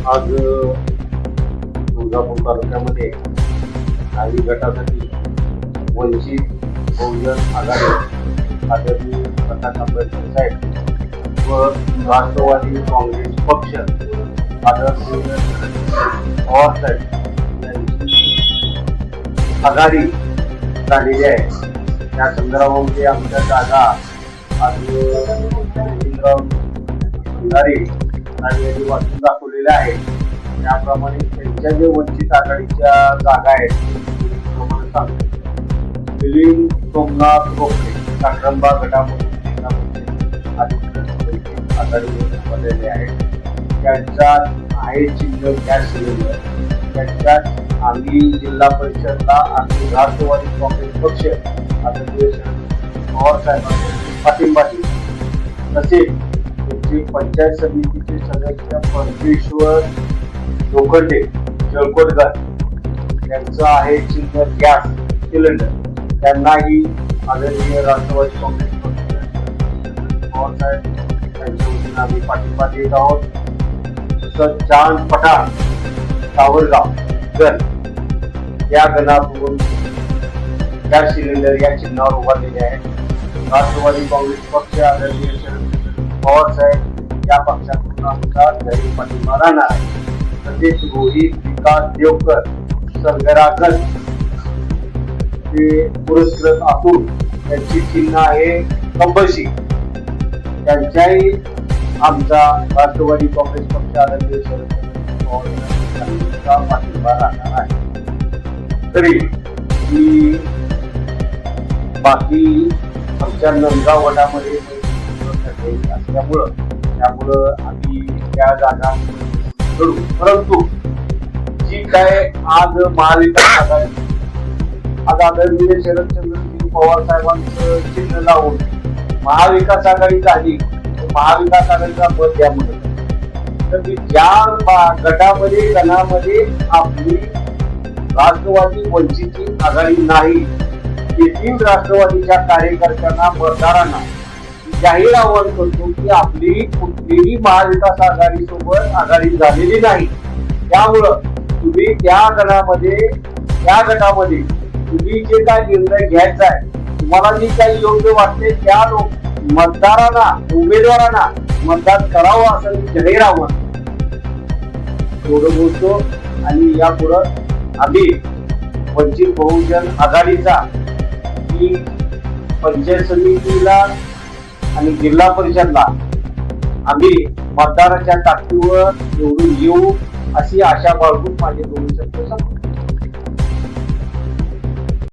आज तुळजापूर तालुक्यामध्ये काही गटासाठी वंचित बहुजन आघाडी आदरणीय प्रकाश आंबेडकर साहेब व राष्ट्रवादी काँग्रेस पक्ष आदरणीय पवार साहेब यांची आघाडी झालेली आहे. त्या संदर्भामध्ये आमच्या जागा आणि वाचून दाखवलेल्या आहेत. त्याप्रमाणे त्यांच्या जे वंचित आघाडीच्या जागा आहेत मिलिंद सोमनाथ रोकडे साखरंबा गटामधून आघाडीमध्ये आहेत. त्यांच्यात आहे चिन्ह गॅस सिलेंडर. त्यांच्यात आम्ही जिल्हा परिषदला आणि राष्ट्रवादी काँग्रेस पक्ष आदरणीय पवार साहेबांनी पाठिंबा दिला. तसेच त्यांचे पंचायत समितीचे सदस्य परमेश्वर लोखंडे जळकोटकर त्यांचं आहे चिन्ह गॅस सिलेंडर. त्यांनाही आदरणीय राष्ट्रवादी काँग्रेस पक्ष पवार साहेब यांच्या वतीने आम्ही पाठिंबा देत आहोत. तसंच चांद पठाण सावरगाव गण या गणातून गॅस सिलेंडर या चिन्हावर उभारलेले आहेत. राष्ट्रवादी काँग्रेस पक्ष आदरणीय पवार साहेब या पक्षाकडून आमचा जाहीर पाठिंबा राहणार आहे. तसेच रोहित विकास देवकर संगरागन ते पुरस्कृत असून त्यांची चिन्ह आहे कंबशी. त्यांच्याही आमचा राष्ट्रवादी काँग्रेस पक्ष आदरणीय शरद पवार पाठिंबा राहणार आहे. तरी ही बाकी आमच्या नंदगाव गटामध्ये त्यामुळं आम्ही त्या जागा करू. परंतु जी काय आज महाविकास आघाडी आज आदरणीय शरदचंद्र पवार साहेबांचं चिन्ह लावून महाविकास आघाडी झाली, महाविकास आघाडीचा मत द्या म्हणत. तर ज्या गटामध्ये गणामध्ये आपली राष्ट्रवादी वंचितची आघाडी नाही, तेथील राष्ट्रवादीच्या कार्यकर्त्यांना मतदारांना जाहीर आवाहन करतो की आपली कुठलीही महाविकास आघाडी सोबत आघाडी झालेली नाही. त्यामुळं तुम्ही त्या गटामध्ये तुम्ही जे काय निर्णय घ्यायचा आहे, तुम्हाला जे काही योग्य वाटते त्या मतदारांना उमेदवारांना मतदान करावं असं मी जाहीर आवाहन एवढं बोलतो. आणि यापुढं आम्ही वंचित बहुजन आघाडीचा ही पंचायत समितीला आणि जिल्हा परिषदला आम्ही मतदाराच्या ताकदीवर निवडून येऊ अशी आशा बाळगून माझे दोन शब्द सांगतो.